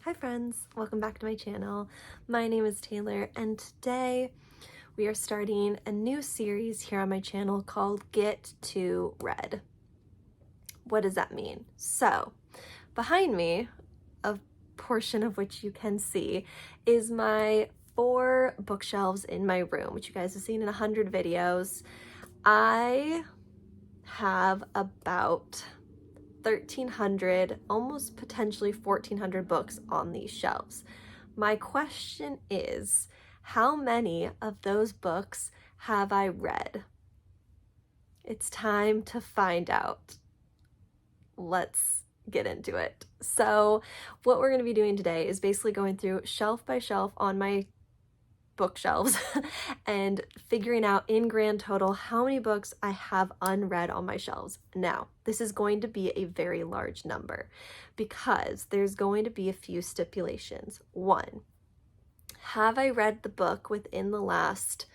Hi friends, welcome back to my channel. My name is Taylor and today we are starting a new series here on my channel called Get to Read. What does that mean? So behind me, a portion of which you can see, is my 4 bookshelves in my room, which you guys have seen in 100 videos. I have about 1,300, almost potentially 1,400 books on these shelves. My question is, how many of those books have I read? It's time to find out. Let's get into it. So what we're going to be doing today is basically going through shelf by shelf on my bookshelves and figuring out in grand total how many books I have unread on my shelves. Now, this is going to be a very large number because there's going to be a few stipulations. One, have I read the book within the last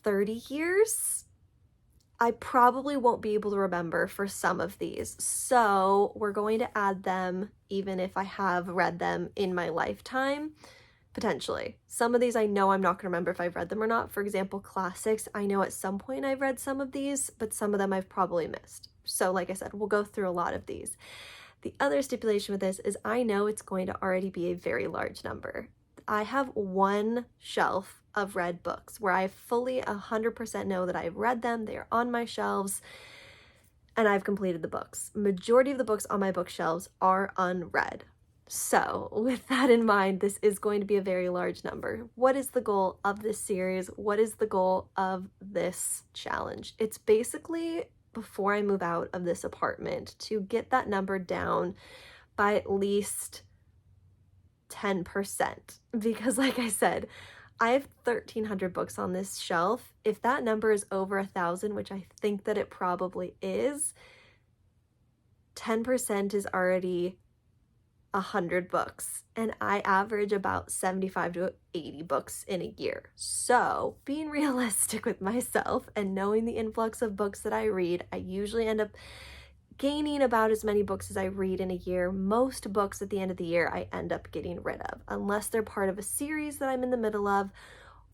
30 years? I probably won't be able to remember for some of these, so we're going to add them even if I have read them in my lifetime. Potentially. Some of these I know I'm not going to remember if I've read them or not. For example, classics, I know at some point I've read some of these, but some of them I've probably missed. So like I said, we'll go through a lot of these. The other stipulation with this is I know it's going to already be a very large number. I have one shelf of read books where I fully 100% know that I've read them, they're on my shelves, and I've completed the books. Majority of the books on my bookshelves are unread. So with that in mind, this is going to be a very large number. What is the goal of this series? What is the goal of this challenge? It's basically, before I move out of this apartment, to get that number down by at least 10%. Because like I said, I have 1,300 books on this shelf. If that number is over 1,000, which I think that it probably is, 10% is already 100 books, and I average about 75 to 80 books in a year. So being realistic with myself and knowing the influx of books that I read, I usually end up gaining about as many books as I read in a year. Most books at the end of the year I end up getting rid of, unless they're part of a series that I'm in the middle of,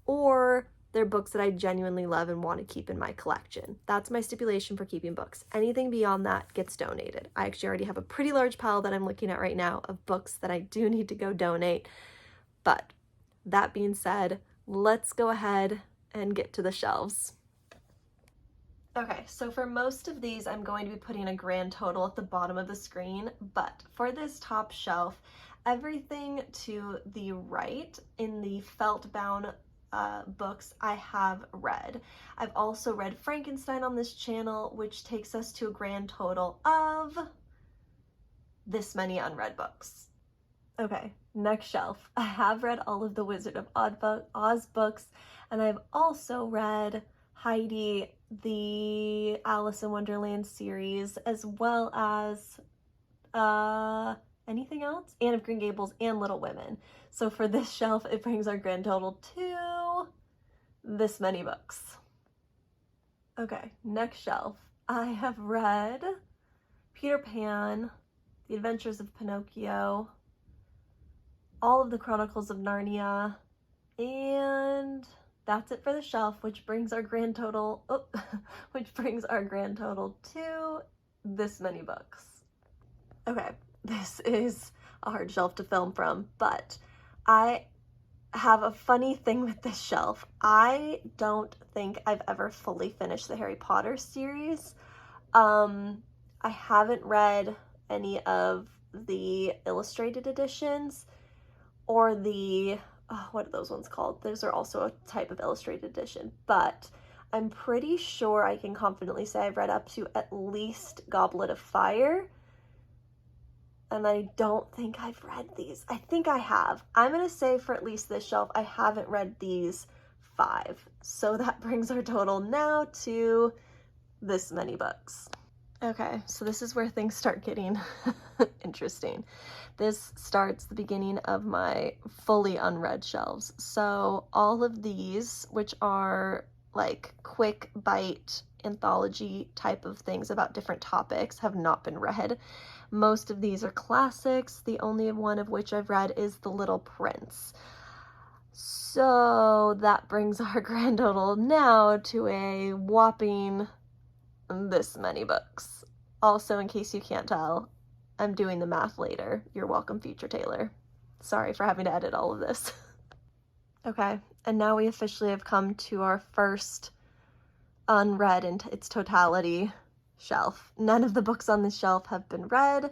or they're books that I genuinely love and want to keep in my collection. That's my stipulation for keeping books. Anything beyond that gets donated. I actually already have a pretty large pile that I'm looking at right now of books that I do need to go donate. But that being said, let's go ahead and get to the shelves. Okay, so for most of these, I'm going to be putting a grand total at the bottom of the screen, but for this top shelf, everything to the right in the felt bound books I have read. I've also read Frankenstein on this channel, which takes us to a grand total of this many unread books. Okay, next shelf. I have read all of the Wizard of Oz books, and I've also read Heidi, the Alice in Wonderland series, as well as anything else? Anne of Green Gables and Little Women. So for this shelf, it brings our grand total to this many books. Okay, next shelf. I have read Peter Pan, The Adventures of Pinocchio, all of the Chronicles of Narnia, and that's it for the shelf, which brings our grand total, to this many books. Okay, this is a hard shelf to film from, but I have a funny thing with this shelf. I don't think I've ever fully finished the Harry Potter series. I haven't read any of the illustrated editions or the, what are those ones called? Those are also a type of illustrated edition, but I'm pretty sure I can confidently say I've read up to at least Goblet of Fire. And I don't think I've read these. I think I have. I'm going to say for at least this shelf, I haven't read these 5. So that brings our total now to this many books. Okay, so this is where things start getting interesting. This starts the beginning of my fully unread shelves. So all of these, which are like quick bite anthology type of things about different topics have not been read. Most of these are classics. The only one of which I've read is The Little Prince. So that brings our grand total now to a whopping this many books. Also, in case you can't tell, I'm doing the math later. You're welcome, future Tayler. Sorry for having to edit all of this. Okay, and now we officially have come to our first unread in its totality shelf. None of the books on this shelf have been read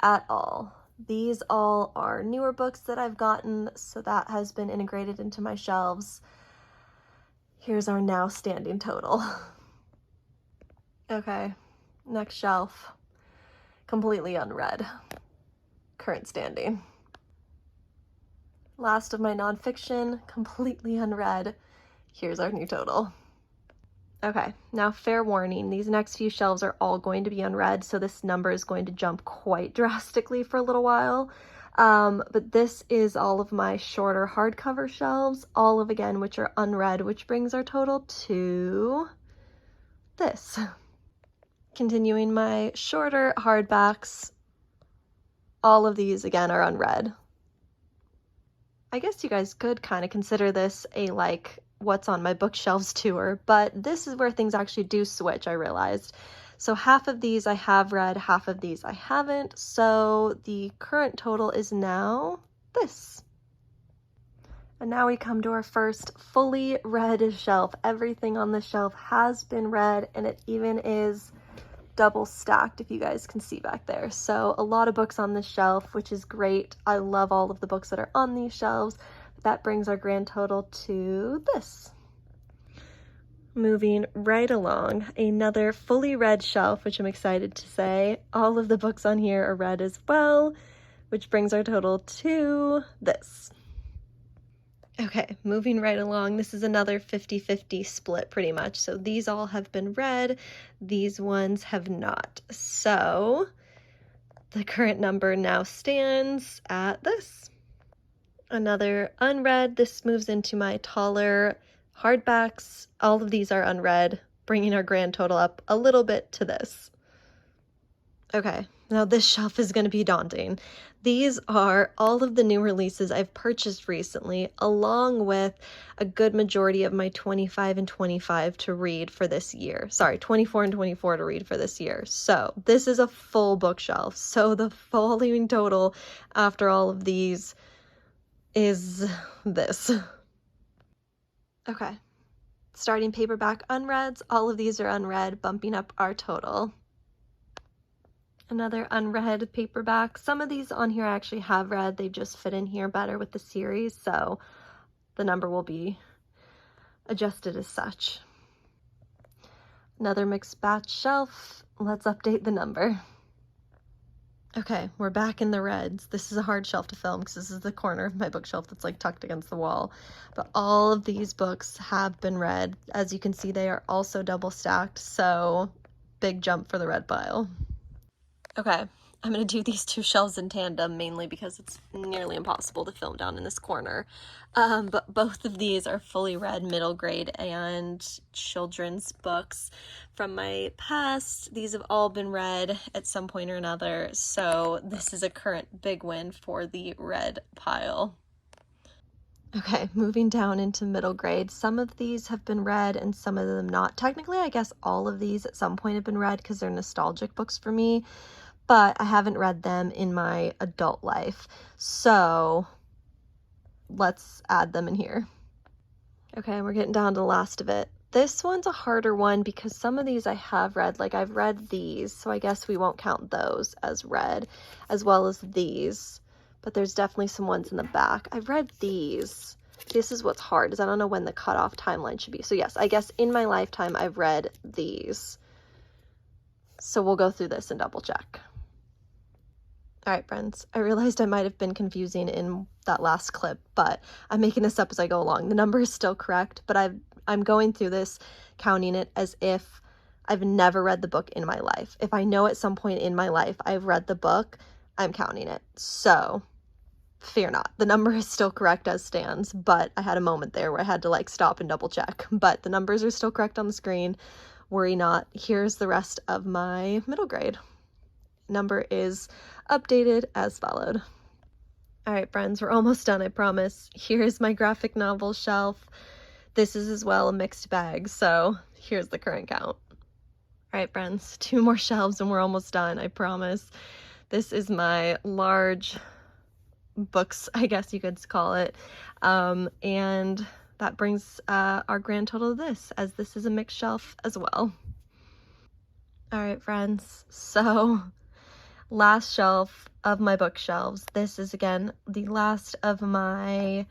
at all. These all are newer books that I've gotten, so that has been integrated into my shelves. Here's our now standing total. Okay, next shelf, completely unread, current standing. Last of my nonfiction, completely unread. Here's our new total. Okay, now fair warning, these next few shelves are all going to be unread, so this number is going to jump quite drastically for a little while. But this is all of my shorter hardcover shelves, all of again which are unread, which brings our total to this. Continuing my shorter hardbacks, all of these again are unread. I guess you guys could kind of consider this a like what's on my bookshelves tour, but this is where things actually do switch, I realized. So half of these I have read, half of these I haven't, so the current total is now this. And now we come to our first fully read shelf. Everything on the shelf has been read, and it even is double stacked, if you guys can see back there. So a lot of books on this shelf, which is great. I love all of the books that are on these shelves. That brings our grand total to this. Moving right along, another fully read shelf, which I'm excited to say. All of the books on here are read as well, which brings our total to this. Okay, moving right along, this is another 50-50 split pretty much. So these all have been read, these ones have not. So the current number now stands at this. Another unread, this moves into my taller hardbacks. All of these are unread, bringing our grand total up a little bit to this. Okay, now this shelf is going to be daunting. These are all of the new releases I've purchased recently, along with a good majority of my 25 and 25 to read for this year. Sorry, 24 and 24 to read for this year. So this is a full bookshelf. So the following total after all of these is this. Okay, starting paperback unreads. All of these are unread, bumping up our total. Another unread paperback. Some of these on here I actually have read. They just fit in here better with the series, so the number will be adjusted as such. Another mixed batch shelf. Let's update the number. Okay, we're back in the reds. This is a hard shelf to film because this is the corner of my bookshelf that's like tucked against the wall. But all of these books have been read. As you can see, they are also double stacked, so big jump for the red pile. Okay, I'm going to do these two shelves in tandem, mainly because it's nearly impossible to film down in this corner. But both of these are fully read middle grade and children's books from my past. These have all been read at some point or another, so this is a current big win for the red pile. Okay, moving down into middle grade. Some of these have been read and some of them not. Technically, I guess all of these at some point have been read because they're nostalgic books for me, but I haven't read them in my adult life. So let's add them in here. Okay, we're getting down to the last of it. This one's a harder one because some of these I have read, like I've read these, so I guess we won't count those as read, as well as these. But there's definitely some ones in the back. I've read these. This is what's hard, is I don't know when the cutoff timeline should be. So yes, I guess in my lifetime I've read these. So we'll go through this and double check. All right, friends, I realized I might have been confusing in that last clip, but I'm making this up as I go along. The number is still correct, but I'm going through this, counting it as if I've never read the book in my life. If I know at some point in my life I've read the book, I'm counting it. So fear not, the number is still correct as stands, but I had a moment there where I had to like stop and double check. But the numbers are still correct on the screen. Worry not. Here's the rest of my middle grade. Number is updated as followed. All right, friends, we're almost done, I promise. Here's my graphic novel shelf. This is as well a mixed bag, so here's the current count. All right, friends, 2 more shelves and we're almost done, I promise. This is my large books, I guess you could call it, and that brings our grand total to this, as this is a mixed shelf as well. All right, friends, so last shelf of my bookshelves. This is again the last of my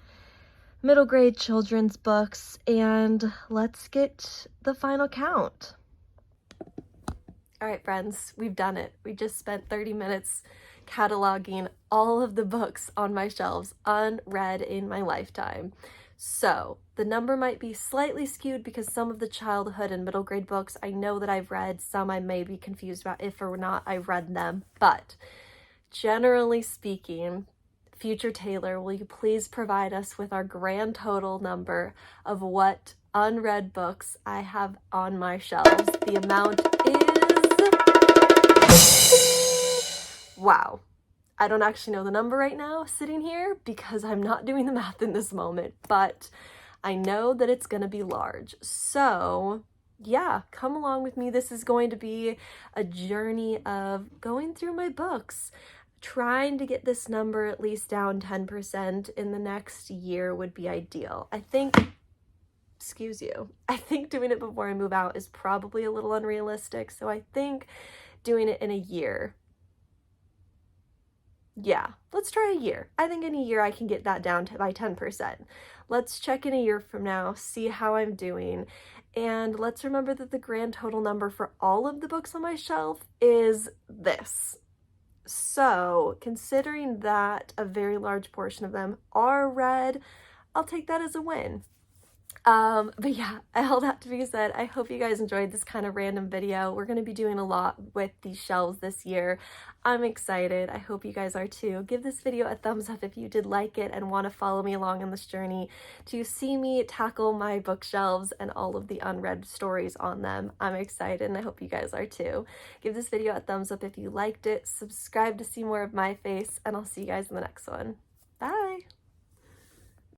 middle grade children's books, and let's get the final count. All right, friends, we've done it. We just spent 30 minutes cataloging all of the books on my shelves unread in my lifetime. So the number might be slightly skewed because some of the childhood and middle grade books I know that I've read, some I may be confused about if or not I've read them, but generally speaking, future Tayler, will you please provide us with our grand total number of what unread books I have on my shelves? The amount is, wow, I don't actually know the number right now sitting here because I'm not doing the math in this moment, but I know that it's going to be large. So yeah, come along with me. This is going to be a journey of going through my books, trying to get this number at least down 10% in the next year would be ideal. I think doing it before I move out is probably a little unrealistic. So I think doing it in a year. Yeah, let's try a year. I think in a year I can get that down by 10%. Let's check in a year from now, see how I'm doing. And let's remember that the grand total number for all of the books on my shelf is this. So considering that a very large portion of them are read, I'll take that as a win. But yeah, all that to be said, I hope you guys enjoyed this kind of random video. We're going to be doing a lot with these shelves this year. I'm excited. I hope you guys are too. Give this video a thumbs up if you did like it and want to follow me along on this journey to see me tackle my bookshelves and all of the unread stories on them. I'm excited and I hope you guys are too. Give this video a thumbs up if you liked it, subscribe to see more of my face, and I'll see you guys in the next one. Bye!